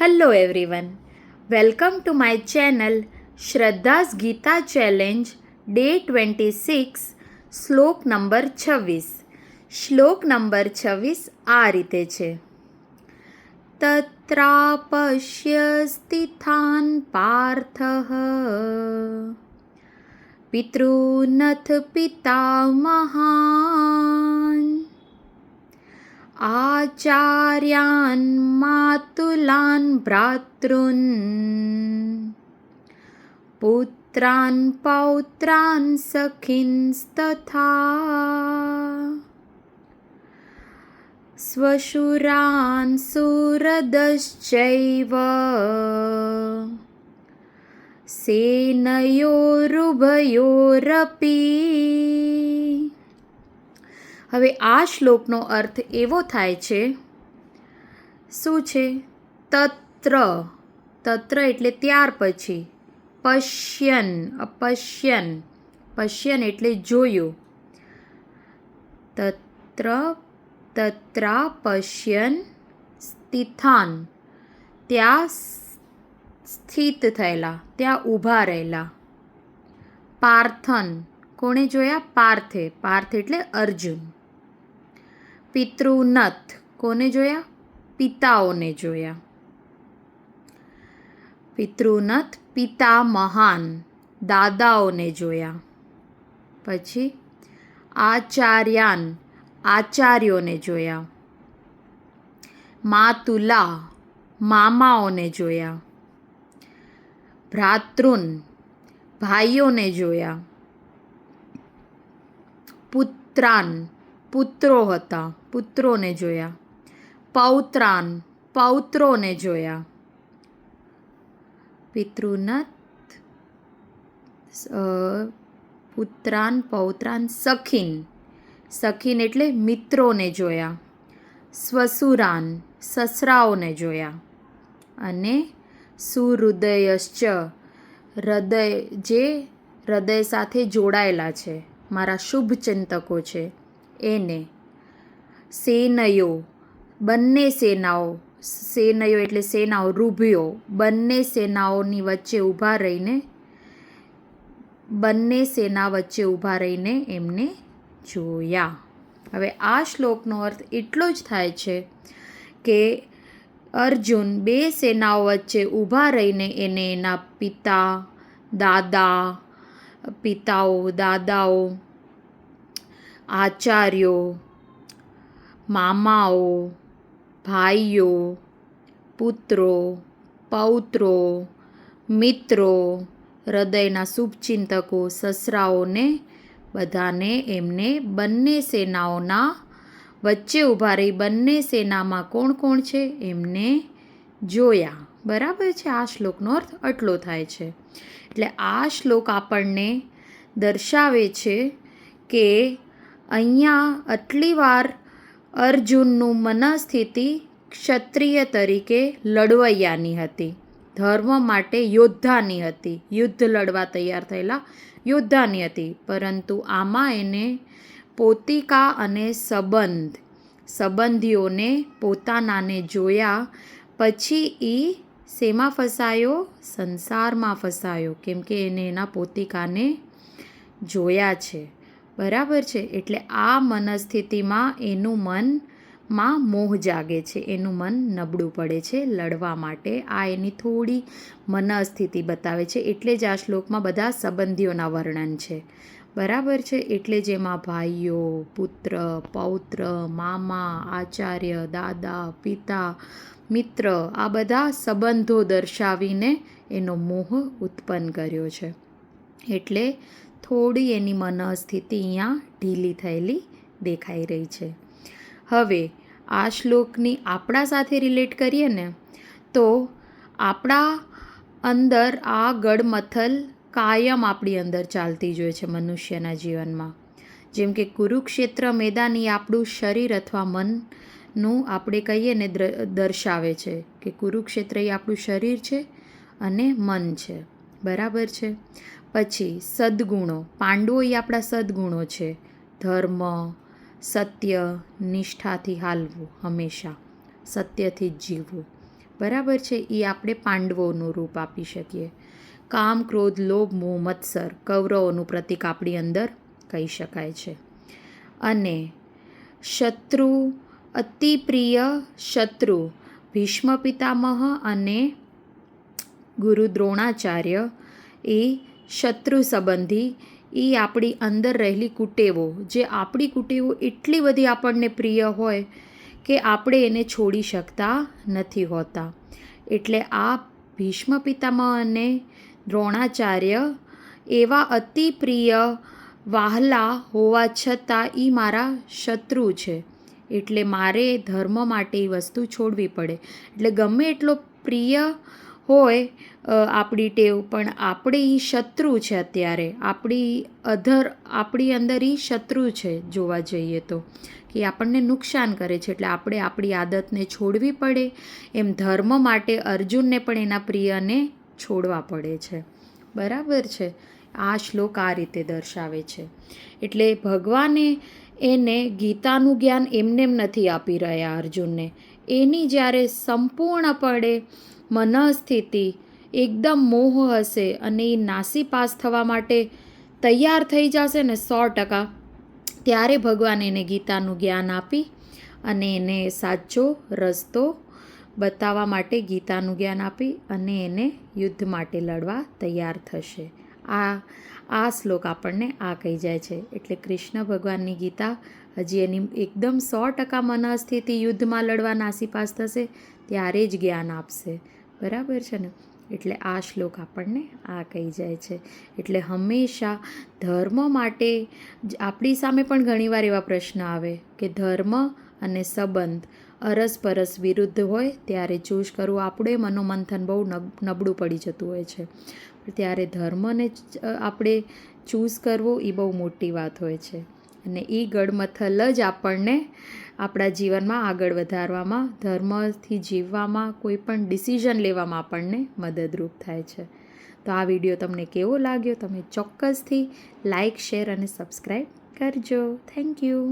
Hello everyone, welcome to my channel Shraddha's Gita Challenge Day 26 શ્લોક number 26. શ્લોક number 26 આ રીતે છે. તત્રાપશ્ય સ્થિતાન પાર્થઃ પિતॄનથ પિતામહાન આચાર્યાન માતુલાન ભ્રાતॄન પુત્રાન પૌત્રાન સખીંસ્તથા સ્વશુરાન સુહૃદશ્ચૈવ સેનયોરુભયોરપી. હવે આ શ્લોકનો અર્થ એવો થાય છે, શું છે? તત્ર, તત્ર એટલે ત્યાર પછી, પશ્યન, અપશ્યન, પશ્યન એટલે જોયું, તત્ર તત્રા પશ્યન સ્થિતાન ત્યાં સ્થિત થયેલા, ત્યાં ઊભા રહેલા, પાર્થન કોણે જોયા? પાર્થે, પાર્થ એટલે અર્જુન. પિતૃનથ કોને જોયા? પિતાઓને જોયા. પિતૃનથ પિતા મહાન દાદાઓને જોયા. પછી આચાર્યાન આચાર્યોને જોયા. માતુલા મામાઓને જોયા. ભ્રાતૃન ભાઈઓને જોયા. પુત્રાન પુત્રો હતા, પુત્રોને જોયા. પૌત્રાન પૌત્રોને જોયા. પિતૃનથ પુત્રાન પૌત્રાન સખીન, સખીન એટલે મિત્રોને જોયા. સ્વસુરાન સસરાઓને જોયા. અને સુહૃદયશ્ચ હૃદય, જે હૃદય સાથે જોડાયેલા છે, મારા શુભ ચિંતકો છે એને. સેનયો બંને સેનાઓ, સેનયો એટલે સેનાઓ, રૂભ્યો બંને સેનાઓની વચ્ચે ઊભા રહીને, બંને સેના વચ્ચે ઊભા રહીને એમને જોયા. હવે આ શ્લોકનો અર્થ એટલો જ થાય છે કે અર્જુન બે સેનાઓ વચ્ચે ઊભા રહીને એને એના પિતા, દાદા, પિતાઓ, દાદાઓ, આચાર્યો, મામાઓ, ભાઈઓ, પુત્રો, પૌત્રો, મિત્રો, હૃદયના શુભચિંતકો, સસરાઓને બધાને એમને બંને સેનાઓના વચ્ચે ઊભા રહી બંને સેનામાં કોણ કોણ છે એમને જોયા. બરાબર છે? આ શ્લોકનો અર્થ આટલો થાય છે. એટલે આ શ્લોક આપણને દર્શાવે છે કે અહીંયા આટલી વાર અર્જુનનું મનસ્થિતિ ક્ષત્રિય તરીકે લડવૈયાની હતી, ધર્મ માટે યોદ્ધાની હતી, યુદ્ધ લડવા તૈયાર થયેલા યોદ્ધાની હતી. પરંતુ આમાં એને પોતિકા અને સંબંધીઓને પોતાનાને જોયા પછી એ શેમાં ફસાયો? સંસારમાં ફસાયો, કેમ કે એને એના પોતિકાને જોયા છે. બરાબર છે? એટલે આ મનસ્થિતિમાં એનું મનમાં મોહ જાગે છે, એનું મન નબળું પડે છે લડવા માટે. આ એની થોડી મનસ્થિતિ બતાવે છે. એટલે જ આ શ્લોકમાં બધા સંબંધીઓના વર્ણન છે. બરાબર છે? એટલે જ એમાં ભાઈઓ, પુત્ર, પૌત્ર, મામા, આચાર્ય, દાદા, પિતા, મિત્ર, આ બધા સંબંધો દર્શાવીને એનો મોહ ઉત્પન્ન કર્યો છે. એટલે થોડી એની મનસ્થિતિ અહીંયા ઢીલી થયેલી દેખાઈ રહી છે. હવે આ શ્લોકની આપણા સાથે રિલેટ કરીએ ને, તો આપણા અંદર આ ગડમથલ કાયમ આપણી અંદર ચાલતી જ હોય છે મનુષ્યના જીવનમાં. જેમ કે કુરુક્ષેત્ર મેદાન એ આપણું શરીર અથવા મનનું આપણે કહીએ ને દર્શાવે છે કે કુરુક્ષેત્ર એ આપણું શરીર છે અને મન છે. બરાબર છે? પછી સદ્ગુણો, પાંડવો એ આપણા સદ્ગુણો છે. ધર્મ, સત્ય, નિષ્ઠાથી હાલવું, હંમેશા સત્યથી જ જીવવું. બરાબર છે. એ આપણે પાંડવોનું રૂપ આપી શકીએ. કામ, ક્રોધ, લોભ, મોહ, મત્સર કૌરવોનું પ્રતીક આપણી અંદર કહી શકાય છે. અને શત્રુ, અતિ પ્રિય શત્રુ ભીષ્મ પિતામહ અને ગુરુ દ્રોણાચાર્ય એ શત્રુ સંબંધી, એ આપણી અંદર રહેલી કુટેવો, જે આપણી કુટેવો એટલી બધી આપણને પ્રિય હોય કે આપણે એને છોડી શકતા નથી હોતા. એટલે આ ભીષ્મ પિતામહ અને દ્રોણાચાર્ય એવા અતિ પ્રિય વહાલા હોવા છતાં એ મારા શત્રુ છે. એટલે મારે ધર્મ માટે એ વસ્તુ છોડવી પડે. એટલે ગમે એટલો પ્રિય હોય આપણી ટેવ, પણ આપણે એ શત્રુ છે. અત્યારે આપણી અંદર એ શત્રુ છે જોવા જઈએ તો, કે આપણને નુકસાન કરે છે. એટલે આપણે આપણી આદતને છોડવી પડે. એમ ધર્મ માટે અર્જુનને પણ એના પ્રિયને છોડવા પડે છે. બરાબર છે. આ શ્લોક આ રીતે દર્શાવે છે. એટલે ભગવાને એને ગીતાનું જ્ઞાન એમનેમ નથી આપી રહ્યા અર્જુનને. એની જ્યારે સંપૂર્ણપણે મનઃસ્થિતિ એકદમ મોહ હશે અને એ નાસીપાસ થવા માટે તૈયાર થઈ જશે ને 100%, ત્યારે ભગવાન એને ગીતાનું જ્ઞાન આપી અને એને સાચો રસ્તો બતાવવા માટે ગીતાનું જ્ઞાન આપી અને એને યુદ્ધ માટે લડવા તૈયાર થશે. આ શ્લોક આપણને આ કહી જાય છે. એટલે કૃષ્ણ ભગવાનની ગીતા હજી એની એકદમ 100% મનઃસ્થિતિ યુદ્ધમાં લડવા નાસીપાસ થશે ત્યારે જ જ્ઞાન આપશે. બરાબર છે ને. એટલે આ શ્લોક આપણને આ કહી જાય છે. એટલે હંમેશા ધર્મ માટે આપણી સામે પણ ઘણીવાર એવા પ્રશ્ન આવે કે ધર્મ અને સંબંધ અરસપરસ વિરુદ્ધ હોય ત્યારે ચૂઝ કરવું, આપણે મનોમંથન બહુ નબળું પડી જતું હોય છે. ત્યારે ધર્મને આપણે ચૂઝ કરવો એ બહુ મોટી વાત હોય છે. અને એ ગડમથલ જ આપણને આપણા જીવનમાં આગળ વધારવામાં, ધર્મથી જીવવામાં, કોઈ પણ ડિસિઝન લેવામાં આપણને મદદરૂપ થાય છે. તો આ વિડીયો તમને કેવો લાગ્યો? તમે ચોક્કસથી લાઇક, શેર અને સબસ્ક્રાઈબ કરજો. Thank you.